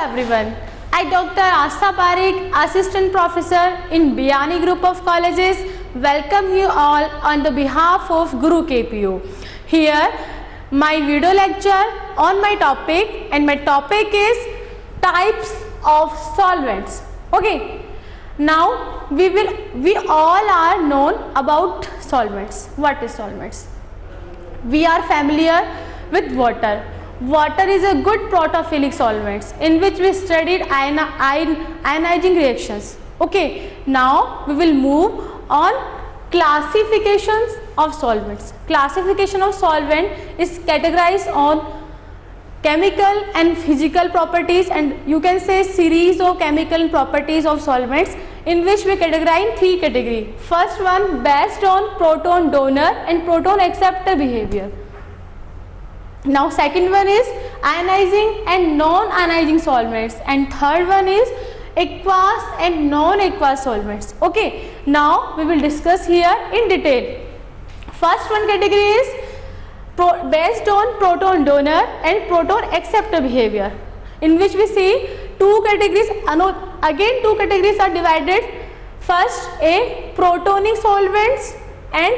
everyone. I Dr. Astha Parekh, Assistant Professor in Biyani Group of Colleges, welcome you all on the behalf of Guru KPU. Here my video lecture on my topic, and my topic is types of solvents. Okay. Now we all are known about solvents. What is solvents? We are familiar with water. Water is a good protophilic solvent in which we studied ionizing reactions. Okay, now we will move on classifications of solvents. Classification of solvent is categorized on chemical and physical properties, and you can say series of chemical properties of solvents, in which we categorize in three categories. First one based on proton donor and proton acceptor behavior. Now second one is ionizing and non-ionizing solvents, and third one is aqueous and non-aqueous solvents. Okay, now we will discuss here in detail. First one category is based on proton donor and proton acceptor behavior, in which we see two categories. Again two categories are divided. First, a protonic solvents and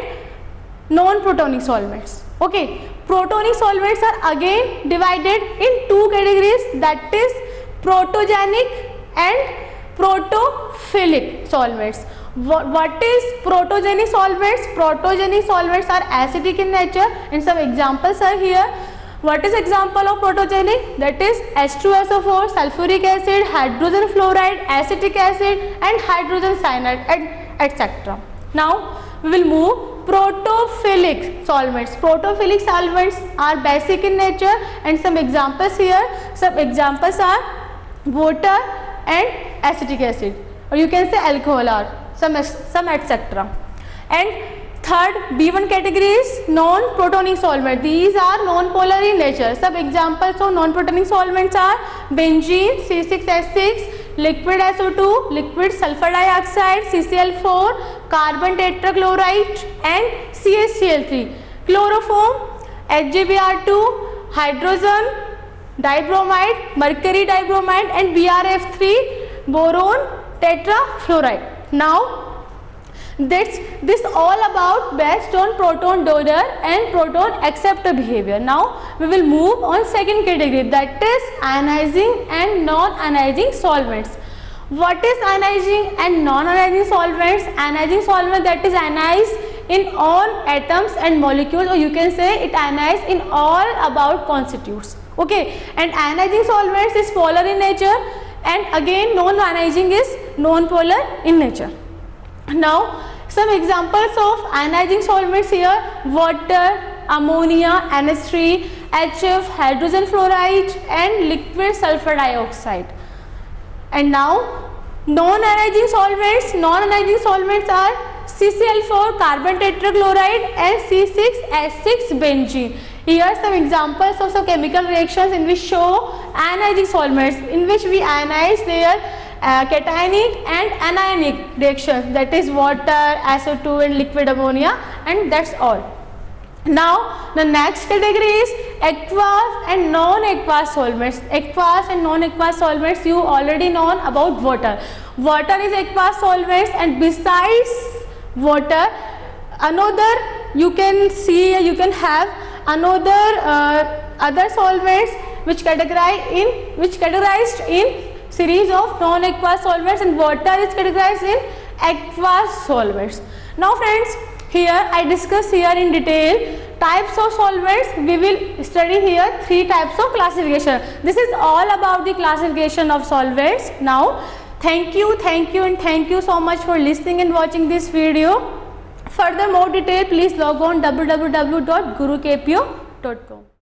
non-protonic solvents. Okay, protonic solvents are again divided in two categories, that is protogenic and protophilic solvents. What is protogenic solvents? Protogenic solvents are acidic in nature, and some examples are here. What is example of protogenic? That is H2SO4, sulfuric acid, hydrogen fluoride, acetic acid and hydrogen cyanide, etc. Now we will move protophilic solvents. Protophilic solvents are basic in nature, and some examples here. Some examples are water and acetic acid, or you can say alcohol or some etc. And third, B1 category is non-protonic solvent. These are non-polar in nature. Some examples of non-protonic solvents are benzene, C6H6, liquid SO2, liquid sulfur dioxide, CCl4, carbon tetrachloride and CaCl3, chloroform, HJBr2, hydrogen dibromide, mercury dibromide and BRF3, boron tetrafluoride. Now this all about based on proton donor and proton acceptor behavior. Now we will move on second category, that is ionizing and non-ionizing solvents. What is ionizing and non-ionizing solvents? Ionizing solvent, that is ionized in all atoms and molecules, or you can say it ionized in all about constitutes. Okay, and ionizing solvents is polar in nature, and again non-ionizing is non-polar in nature. Now some examples of ionizing solvents here: water, ammonia, NH3, HF, hydrogen fluoride and liquid sulfur dioxide. And now non-ionizing solvents. Non-ionizing solvents are CCl4, carbon tetrachloride and C6H6 benzene. Here some examples of some chemical reactions in which show ionizing solvents, in which we ionize their cationic and anionic reactions, that is water, SO2 and liquid ammonia, and that's all. Now the next category is aqueous and non-aqueous solvents. Aqueous and non-aqueous solvents, you already know about water. Water is aqueous solvents, and besides water, another you can see, you can have another other solvents which categorized in series of non-aqueous solvents, and water is categorized in aqueous solvents. Now friends, here I discuss here in detail types of solvents. We will study here three types of classification. This is all about the classification of solvents. Now thank you and thank you so much for listening and watching this video. Further more detail, please log on www.gurukpu.com.